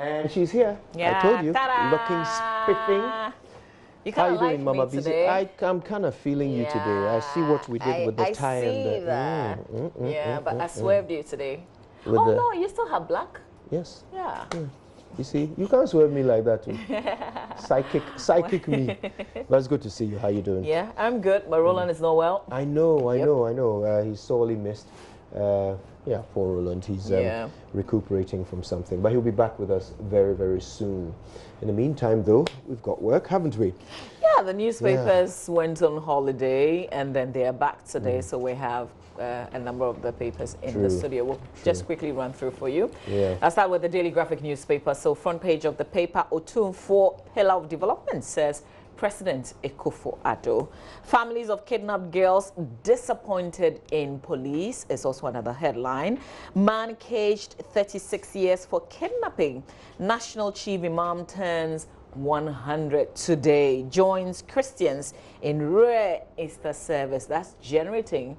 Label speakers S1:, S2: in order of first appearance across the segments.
S1: And she's here.
S2: Yeah,
S1: I told you, looking spiffing.
S2: You
S1: How
S2: kind
S1: you
S2: of
S1: doing, Mama Busy? I'm kind of feeling you today. I see what we did with the tie and the...
S2: Yeah, but I swerved you today.
S1: With
S2: Oh, no, you still have black?
S1: Yes.
S2: Yeah.
S1: You see, you can't swerve me like that too. Psychic me. But it's good to see you. How you doing?
S2: Yeah, I'm good. But Roland is not well.
S1: I know. He's sorely missed. Yeah, poor Roland. He's recuperating from something. But he'll be back with us very, very soon. In the meantime, though, we've got work, haven't we?
S2: Yeah, the newspapers went on holiday and then they are back today. So we have a number of the papers in the studio. We'll just quickly run through for you.
S1: Yeah.
S2: I'll start with the Daily Graphic newspaper. So front page of the paper, Otumfuo pillar of development, says President Akufo-Addo. Families of kidnapped girls disappointed in police is also another headline. Man caged 36 years for kidnapping. National Chief Imam turns 100 today. Joins Christians in rare Easter service. That's generating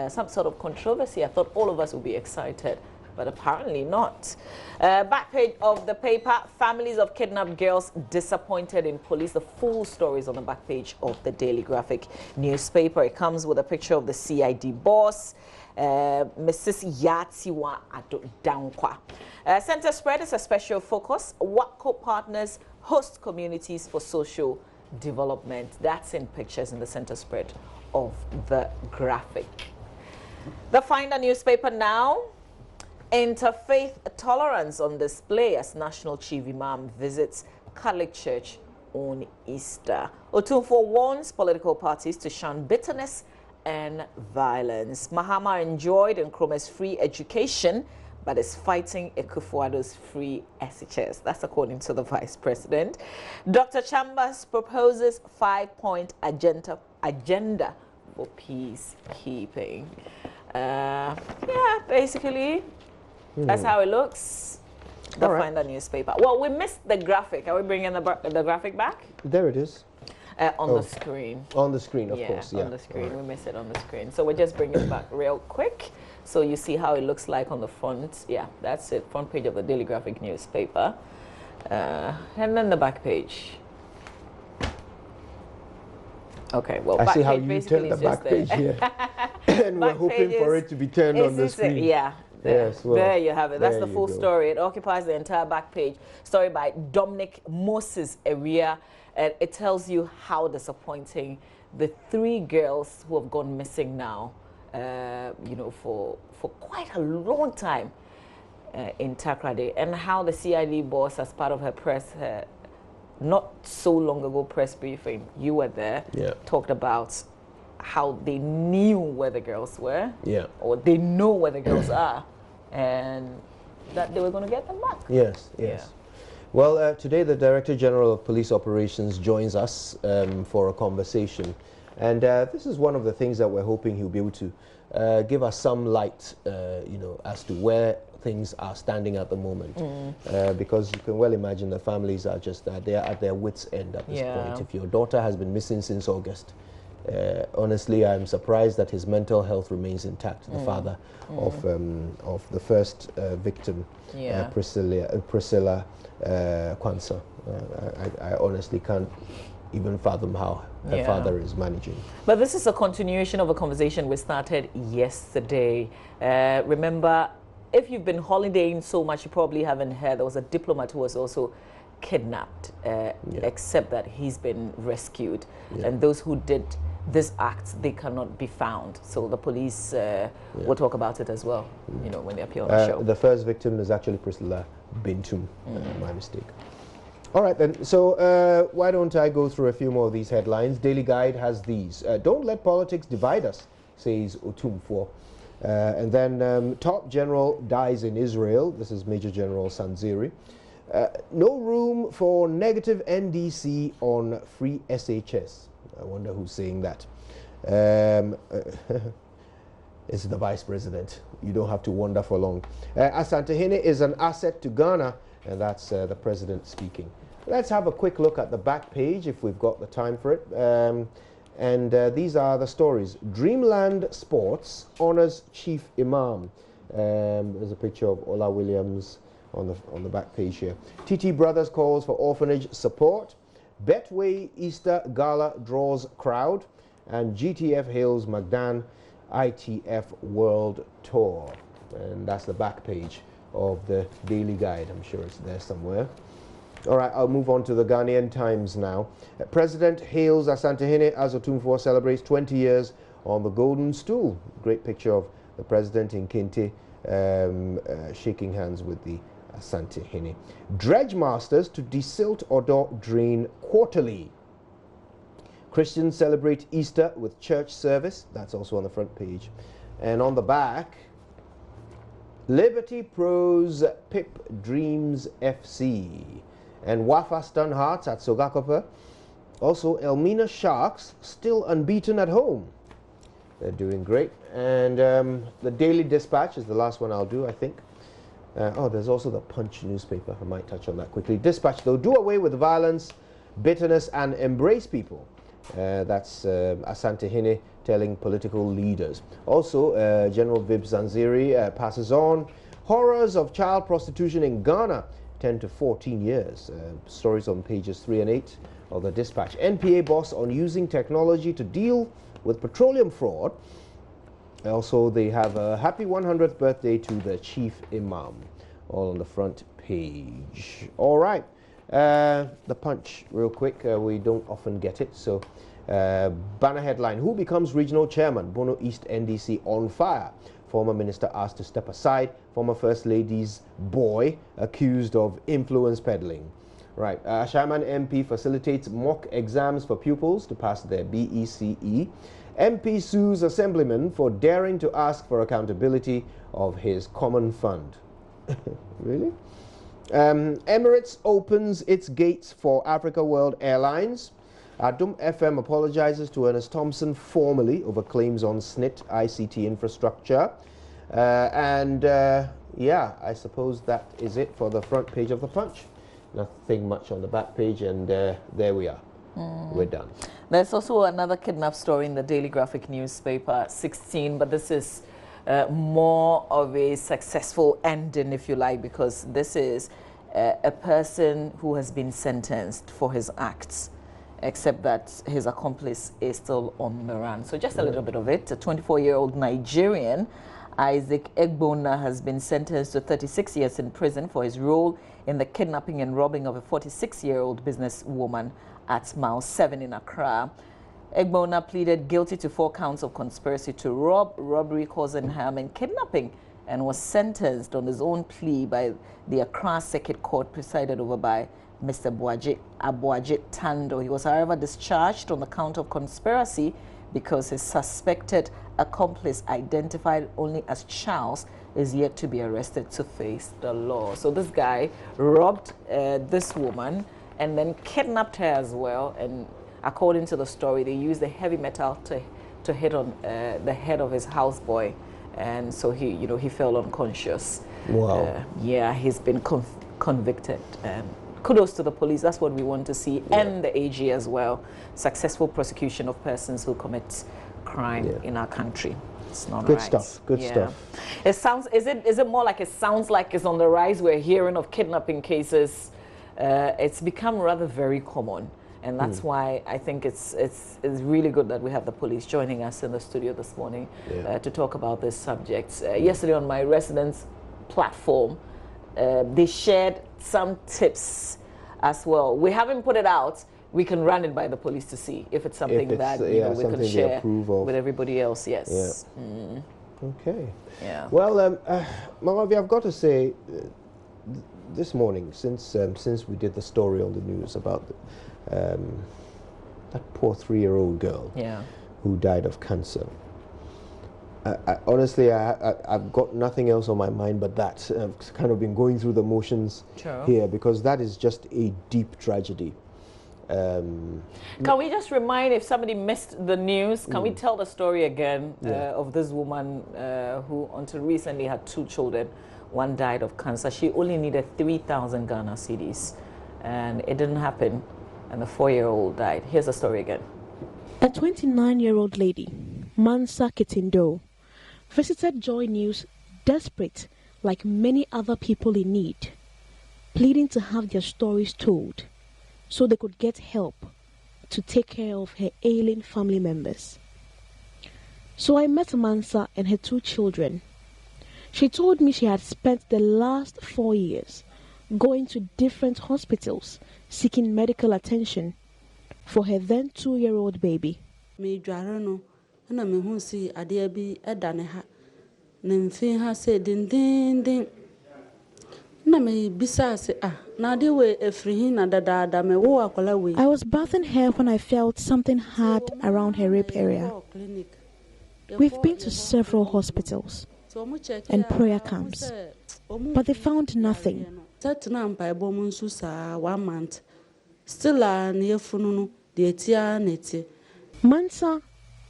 S2: some sort of controversy. I thought all of us would be excited, but apparently not. Back page of the paper, families of kidnapped girls disappointed in police. The full story is on the back page of the Daily Graphic newspaper. It comes with a picture of the CID boss, Mrs. Yatiwa Dankwa. Center spread is a special focus. WACO partners host communities for social development. That's in pictures in the center spread of the graphic. The Finder newspaper now. Interfaith tolerance on display as National Chief Imam visits Catholic Church on Easter. Otumfuo warns political parties to shun bitterness and violence. Mahama enjoyed Nkrumah's free education, but is fighting Akufo-Addo's free SHS. That's according to the Vice President. Dr. Chambers proposes 5-point agenda for peacekeeping. Yeah, basically, that's how it looks. The Finder newspaper. Well, we missed the graphic. Are we bringing the graphic back?
S1: There it is.
S2: On the screen.
S1: On the screen, of course. Yeah,
S2: on the screen. We miss it on the screen. So we're just bringing it back real quick. So you see how it looks like on the front. Yeah, that's it. Front page of the Daily Graphic newspaper. And then the back page. Okay, well,
S1: I see how you turned the back page here. And we're hoping for it to be turned on the screen.
S2: Yeah.
S1: Yes, well,
S2: there you have it. That's the full story. It occupies the entire back page. Story by Dominic Moses Area. And it tells you how disappointing the 3 girls who have gone missing now, you know, for quite a long time in Takrade, and how the CID boss, as part of her press, not so long ago press briefing, you were there, talked about how they knew where the girls were, or they know where the girls are, and that they were going to get them back.
S1: Yes. Well, today the Director General of Police Operations joins us for a conversation, and this is one of the things that we're hoping he'll be able to give us some light, you know, as to where things are standing at the moment, because you can well imagine the families are just they are at their wits' end at this point. If your daughter has been missing since August, honestly, I'm surprised that his mental health remains intact. The father of the first victim, Priscilla Kwanzaa. I honestly can't even fathom how her father is managing.
S2: But this is a continuation of a conversation we started yesterday. Remember, if you've been holidaying so much, you probably haven't heard there was a diplomat who was also kidnapped, except that he's been rescued. And those who did this act, they cannot be found. So the police will talk about it as well, you know, when they appear on the show.
S1: The first victim is actually Priscilla Bintum, my mistake. All right, then. So why don't I go through a few more of these headlines? Daily Guide has these. Don't let politics divide us, says Otumfuo. And then top general dies in Israel. This is Major General Sanziri. No room for negative NDC on free SHS. I wonder who's saying that. It's the Vice President. You don't have to wonder for long. Asantehene is an asset to Ghana, and that's the President speaking. Let's have a quick look at the back page if we've got the time for it. These are the stories. Dreamland Sports honors Chief Imam. There's a picture of Ola Williams on the back page here. TT Brothers calls for orphanage support. Betway Easter Gala draws crowd. And GTF hails Magdan ITF World Tour. And that's the back page of the Daily Guide. I'm sure it's there somewhere. All right, I'll move on to the Ghanaian Times now. President hails Asantehene as Otumfuo celebrates 20 years on the Golden Stool. Great picture of the president in Kente shaking hands with the Asantehene. Dredge masters to desilt Odo drain quarterly. Christians celebrate Easter with church service. That's also on the front page. And on the back, Liberty Pros Pip Dreams FC. And Wafa stun hearts at Sogakope. Also, Elmina Sharks still unbeaten at home. They're doing great. And the Daily Dispatch is the last one I'll do, I think. Oh, there's also the Punch newspaper. I might touch on that quickly. Dispatch, though, do away with violence, bitterness, and embrace people. That's Asantehene telling political leaders. Also, General Vib Zanziri passes on. Horrors of child prostitution in Ghana, 10 to 14 years. Stories on pages 3 and 8 of the Dispatch. NPA boss on using technology to deal with petroleum fraud. Also, they have a happy 100th birthday to the chief imam, all on the front page. All right, the Punch, real quick. We don't often get it, so banner headline: Who becomes regional chairman? Bono East NDC on fire. Former minister asked to step aside. Former First Lady's boy accused of influence peddling. Right, Shaman MP facilitates mock exams for pupils to pass their BECE. MP sues Assemblyman for daring to ask for accountability of his common fund. Really? Emirates opens its gates for Africa World Airlines. Adum FM apologizes to Ernest Thompson formally over claims on SNIT ICT infrastructure. Yeah, I suppose that is it for the front page of the Punch. Nothing much on the back page, and there we are. We're done.
S2: There's also another kidnap story in the Daily Graphic newspaper, 16, but this is more of a successful ending, if you like, because this is a person who has been sentenced for his acts, except that his accomplice is still on the run. So just a little bit of it. A 24-year-old Nigerian, Isaac Egbona, has been sentenced to 36 years in prison for his role in the kidnapping and robbing of a 46-year-old businesswoman at Mile 7 in Accra. Egbona pleaded guilty to 4 counts of conspiracy to rob, robbery causing harm, and kidnapping, and was sentenced on his own plea by the Accra Circuit Court presided over by Mr. Abuaje Tando. He was, however, discharged on the count of conspiracy because his suspected accomplice, identified only as Charles, is yet to be arrested to face the law. So this guy robbed this woman and then kidnapped her as well. And according to the story, they used the heavy metal to hit on the head of his houseboy, and so he fell unconscious.
S1: Wow.
S2: Yeah, he's been convicted. And kudos to the police. That's what we want to see, and the AG as well. Successful prosecution of persons who commit crime in our country. It's not
S1: good
S2: right.
S1: stuff. Good stuff.
S2: It sounds. Is it more like it sounds like it's on the rise? We're hearing of kidnapping cases. It's become rather very common, and that's why I think it's really good that we have the police joining us in the studio this morning to talk about this subject. Yesterday on my residence platform, they shared some tips as well. We haven't put it out. We can run it by the police to see if it's something that we can share with everybody else. Yes. Yeah.
S1: Okay.
S2: Yeah.
S1: Well, Mamavi, I've got to say, this morning, since we did the story on the news about that poor 3-year-old girl who died of cancer, honestly, I've got nothing else on my mind but that. I've kind of been going through the motions here, because that is just a deep tragedy. Can
S2: we just remind, if somebody missed the news, can we tell the story again of this woman who until recently had 2 children. One died of cancer. She only needed 3,000 Ghana cedis, and it didn't happen, and the 4-year-old died. Here's the story again.
S3: A 29-year-old lady, Mansa Kitindo, visited JoyNews desperate, like many other people in need, pleading to have their stories told so they could get help to take care of her ailing family members. So I met Mansa and her 2 children. She told me she had spent the last 4 years going to different hospitals seeking medical attention for her then 2-year-old baby.
S4: Me dware no na me hu si ade bi eda ne ha na mfin ha se din na me bisa se na ade we efrihin na dada me wo akola we.
S3: I was bathing her when I felt something hard around her rib area. We've been to several hospitals and prayer camps, but they found nothing.
S4: 1 month. Still
S3: Mansa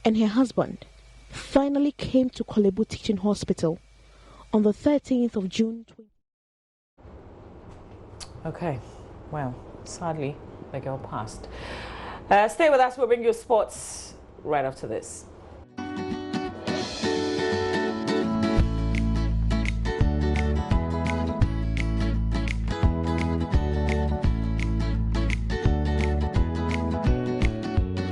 S3: and her husband finally came to Kolebu Teaching Hospital on the 13th of June.
S2: Okay, well, sadly, the girl passed. Stay with us, we'll bring you sports right after this.